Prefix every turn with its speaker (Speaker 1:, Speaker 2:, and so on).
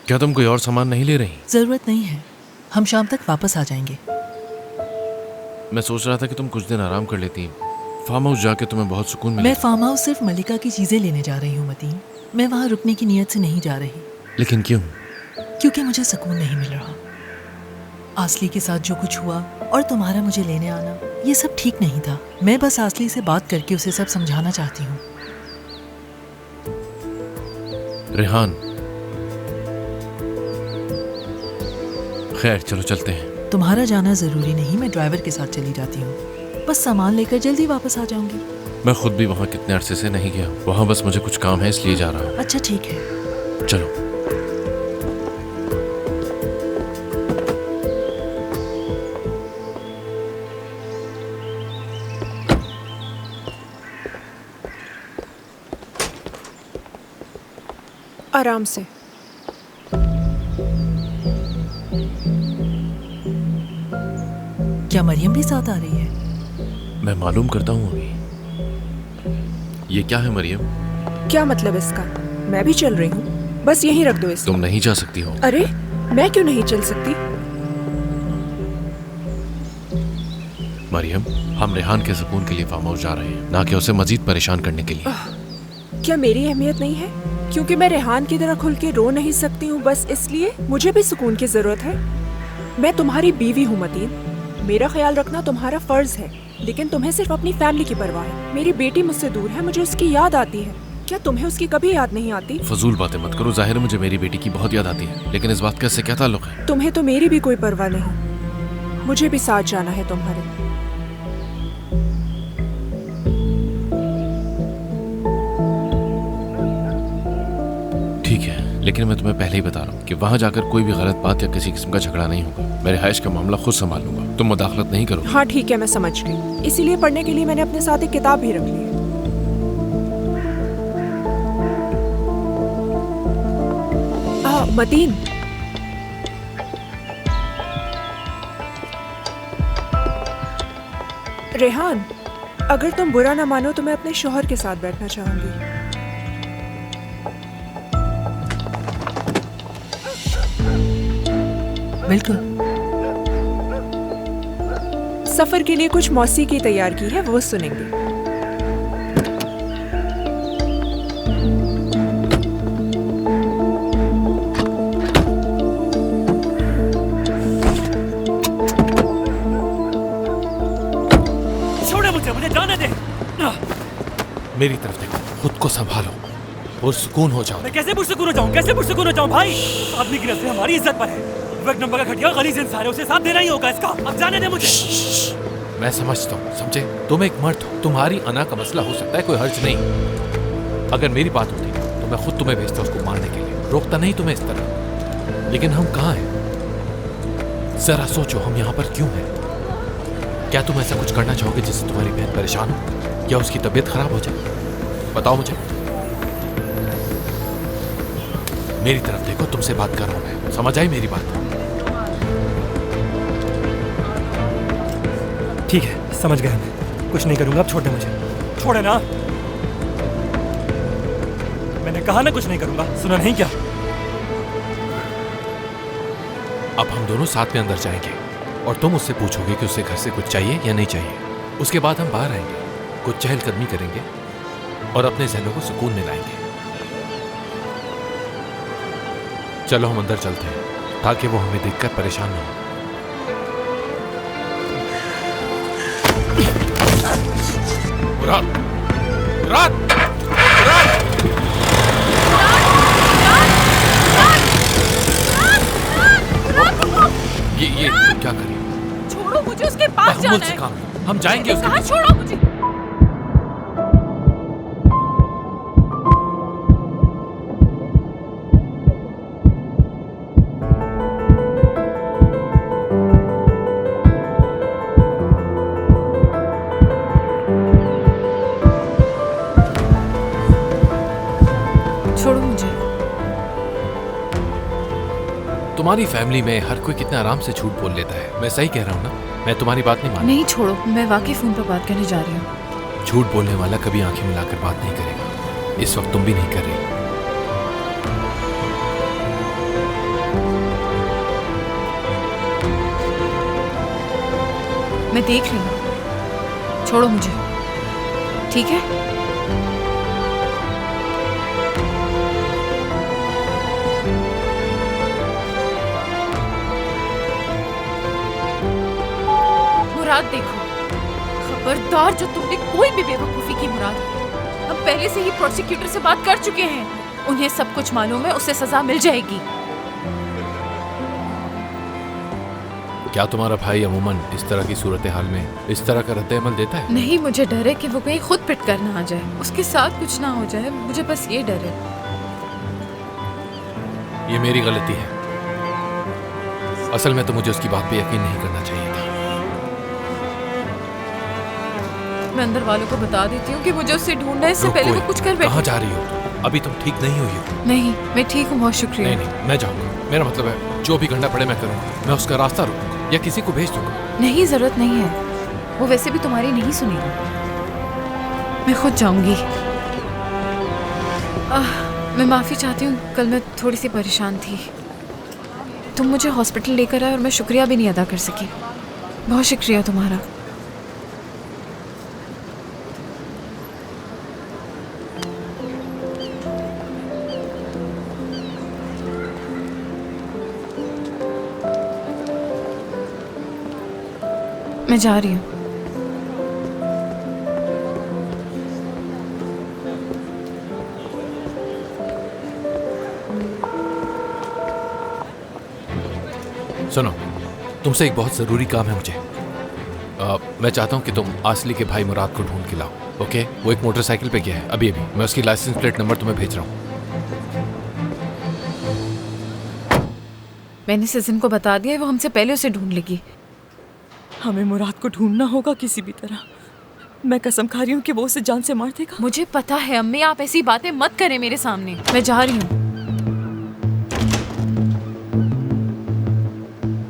Speaker 1: क्या तुम कोई और सामान नहीं ले रही?
Speaker 2: जरूरत नहीं है, हम शाम तक वापस आ जाएंगे।
Speaker 1: मैं सोच रहा था कि तुम कुछ दिन आराम कर लेती। फार्म हाउस जाके तुम्हें बहुत सुकून
Speaker 2: मैं
Speaker 1: मिलेगा।
Speaker 2: फार्म हाउस सिर्फ मलिका की चीजें लेने जा रही हूँ मतीन। मैं वहाँ रुकने की नीयत से नहीं जा रही।
Speaker 1: लेकिन क्यों?
Speaker 2: क्योंकि मुझे सुकून नहीं मिल रहा। आसली के साथ जो कुछ हुआ और तुम्हारा मुझे लेने आना, ये सब ठीक नहीं था। मैं बस आसली से बात करके उसे सब समझाना चाहती हूँ।
Speaker 1: रेहान, खैर चलो चलते हैं।
Speaker 2: तुम्हारा जाना जरूरी नहीं, मैं ड्राइवर के साथ चली जाती हूँ। बस सामान लेकर जल्दी वापस आ जाऊंगी।
Speaker 1: मैं खुद भी वहाँ कितने अरसे से नहीं गया। वहाँ बस मुझे कुछ काम है इसलिए जा रहा हूँ।
Speaker 2: अच्छा ठीक है।
Speaker 1: चलो।
Speaker 3: आराम से।
Speaker 2: क्या मरियम भी साथ आ रही है?
Speaker 1: मैं मालूम करता हूँ अभी। ये क्या है मरियम?
Speaker 3: क्या मतलब इसका? मैं भी चल रही हूँ, बस यहीं रख दो इसको।
Speaker 1: तुम नहीं जा सकती हो।
Speaker 3: अरे मैं क्यों नहीं चल सकती?
Speaker 1: मरियम, हम रेहान के सुकून के लिए फार्म हाउस जा रहे हैं, ना कि उसे मजीद परेशान करने के लिए।
Speaker 3: क्या मेरी अहमियत नहीं है? क्योंकि मैं रेहान की तरह खुल के रो नहीं सकती हूँ, बस इसलिए मुझे भी सुकून की जरूरत है। मैं तुम्हारी बीवी हूँ मतीन, मेरा ख्याल रखना तुम्हारा फर्ज है, लेकिन तुम्हें सिर्फ अपनी फैमिली की परवाह है। मेरी बेटी मुझसे दूर है, मुझे उसकी याद आती है। क्या तुम्हें उसकी कभी याद नहीं आती?
Speaker 1: फजूल बातें मत करो। जाहिर है मुझे मेरी बेटी की बहुत याद आती है, लेकिन इस बात का इससे क्या ताल्लुक है?
Speaker 3: तुम्हें तो मेरी भी कोई परवाह नहीं। मुझे भी साथ जाना है तुम्हारे।
Speaker 1: ठीक है, लेकिन मैं तुम्हें पहले ही बता रहा हूँ कि वहाँ जाकर कोई भी गलत बात या किसी किस्म का झगड़ा नहीं होगा। मैं रिहाइश का मामला खुद संभाल लूंगा, तुम मुदाखलत नहीं करो।
Speaker 3: हाँ ठीक है, मैं समझ गई। इसीलिए पढ़ने के लिए मैंने अपने साथ एक किताब भी रख ली है। मतीन, रेहान, अगर तुम बुरा ना मानो तो मैं अपने शौहर के साथ बैठना चाहूंगी।
Speaker 2: बिल्कुल।
Speaker 3: सफर के लिए कुछ मौसीकी तैयार की है, वो सुनेंगे।
Speaker 4: मुझे जाने दे।
Speaker 1: मेरी तरफ देखो, खुद को संभालो और सुकून हो जाओ।
Speaker 4: मैं कैसे पुरसुकून हो जाऊं? कैसे पुरसुकून हो जाऊं भाई? आदमी की नजरें हमारी इज्जत पर है। वो एक नंबर का घटिया गलीज इंसान है, उसे साथ देना ही होगा इसका। अब जाने दे मुझे।
Speaker 1: मैं समझता हूँ, समझे? तुम एक मर्द हो, तुम्हारी अना का मसला हो सकता है, कोई हर्ज नहीं। अगर मेरी बात होती तो मैं खुद तुम्हें भेजता उसको मारने के लिए, रोकता नहीं तुम्हें इस तरह। लेकिन हम कहाँ हैं? जरा सोचो, हम यहाँ पर क्यों हैं? क्या तुम ऐसा कुछ करना चाहोगे जिससे तुम्हारी बहन परेशान हो या उसकी तबीयत खराब हो जाए? बताओ मुझे। मेरी तरफ देखो, तुमसे बात कर रहा हूं मैं, समझ आई मेरी बात?
Speaker 4: ठीक है, समझ गया मैं। कुछ नहीं करूंगा, अब छोड़ दे मुझे। छोड़े ना। मैंने कहा ना कुछ नहीं करूंगा, सुना नहीं क्या?
Speaker 1: अब हम दोनों साथ में अंदर जाएंगे और तुम उससे पूछोगे कि उसे घर से कुछ चाहिए या नहीं चाहिए। उसके बाद हम बाहर आएंगे, कुछ चहलकदमी करेंगे और अपने जहनों को सुकून में लाएंगे। चलो हम अंदर चलते हैं ताकि वो हमें देखकर परेशान ना हो। मुराद, मुराद, मुराद! ये तुम क्या करी?
Speaker 5: छोड़ो मुझे, उसके पास जाना है।
Speaker 1: काम हम जाएंगे उसके
Speaker 5: कहाँ? छोड़ो मुझे। छोड़ो मुझे।
Speaker 1: तुम्हारी फैमिली में हर कोई कितना आराम से झूठ बोल लेता है। मैं सही कह रहा हूँ ना? मैं तुम्हारी बात नहीं मान।
Speaker 5: नहीं छोड़ो, मैं वाकई फोन पर बात करने जा रही हूँ।
Speaker 1: झूठ बोलने वाला कभी आंखें मिलाकर बात नहीं करेगा। इस वक्त तुम भी नहीं कर रही।
Speaker 5: मैं देख रही हूँ, छोड़ो मुझे, ठीक है? मुराद देखो, खबरदार जो तुमने कोई भी बेवकूफी की मुराद, हम पहले से ही प्रोसिक्यूटर से बात कर चुके हैं, उन्हें सब कुछ मालूम है, उसे सजा मिल जाएगी।
Speaker 1: क्या तुम्हारा भाई अमूमन इस तरह की सूरत हाल में इस तरह का रद्द-ए-अमल देता है?
Speaker 5: नहीं, मुझे डर है कि वो कहीं खुद पिट कर ना आ जाए, उसके साथ कुछ ना हो जाए, मुझे बस ये डर है।
Speaker 1: ये मेरी गलती है। असल में तो मुझे उसकी बात पे यकीन नहीं करना चाहिए था।
Speaker 5: मैं अंदर वालों को बता देती हूँ कि मुझे उससे ढूंढना है, इससे पहले वो कुछ कर बैठे।
Speaker 1: कहाँ जा रही हो तुम? अभी तुम ठीक नहीं हुई हो।
Speaker 5: नहीं, मैं ठीक हूँ, बहुत शुक्रिया।
Speaker 1: नहीं नहीं, मैं जाऊंगा। मेरा मतलब है जो भी करना पड़े मैं करूंगा। मैं उसका रास्ता रोकूंगा या किसी को भेज दूंगा।
Speaker 5: नहीं, जरूरत नहीं है, वो वैसे भी तुम्हारी नहीं सुनेगी, मैं खुद जाऊंगी। मैं माफी चाहती हूँ, कल मैं थोड़ी सी परेशान थी। तुम मुझे हॉस्पिटल लेकर आए और मैं शुक्रिया भी नहीं अदा कर सकी। बहुत शुक्रिया तुम्हारा। मैं जा रही हूँ।
Speaker 1: सुनो, तुमसे एक बहुत जरूरी काम है मुझे। मैं चाहता हूँ कि तुम आसली के भाई मुराद को ढूंढ के लाओ। ओके? वो एक मोटरसाइकिल पे गया है अभी अभी। मैं उसकी लाइसेंस प्लेट नंबर तुम्हें भेज रहा हूँ।
Speaker 5: मैंने सजन को बता दिया है, वो हमसे पहले उसे ढूंढ लेगी।
Speaker 6: हमें मुराद को ढूंढना होगा किसी भी तरह। मैं कसम खा रही हूँ कि वो उसे जान से मार देगा।
Speaker 5: मुझे पता है अम्मी, आप ऐसी बातें मत करें मेरे सामने। मैं जा रही हूँ।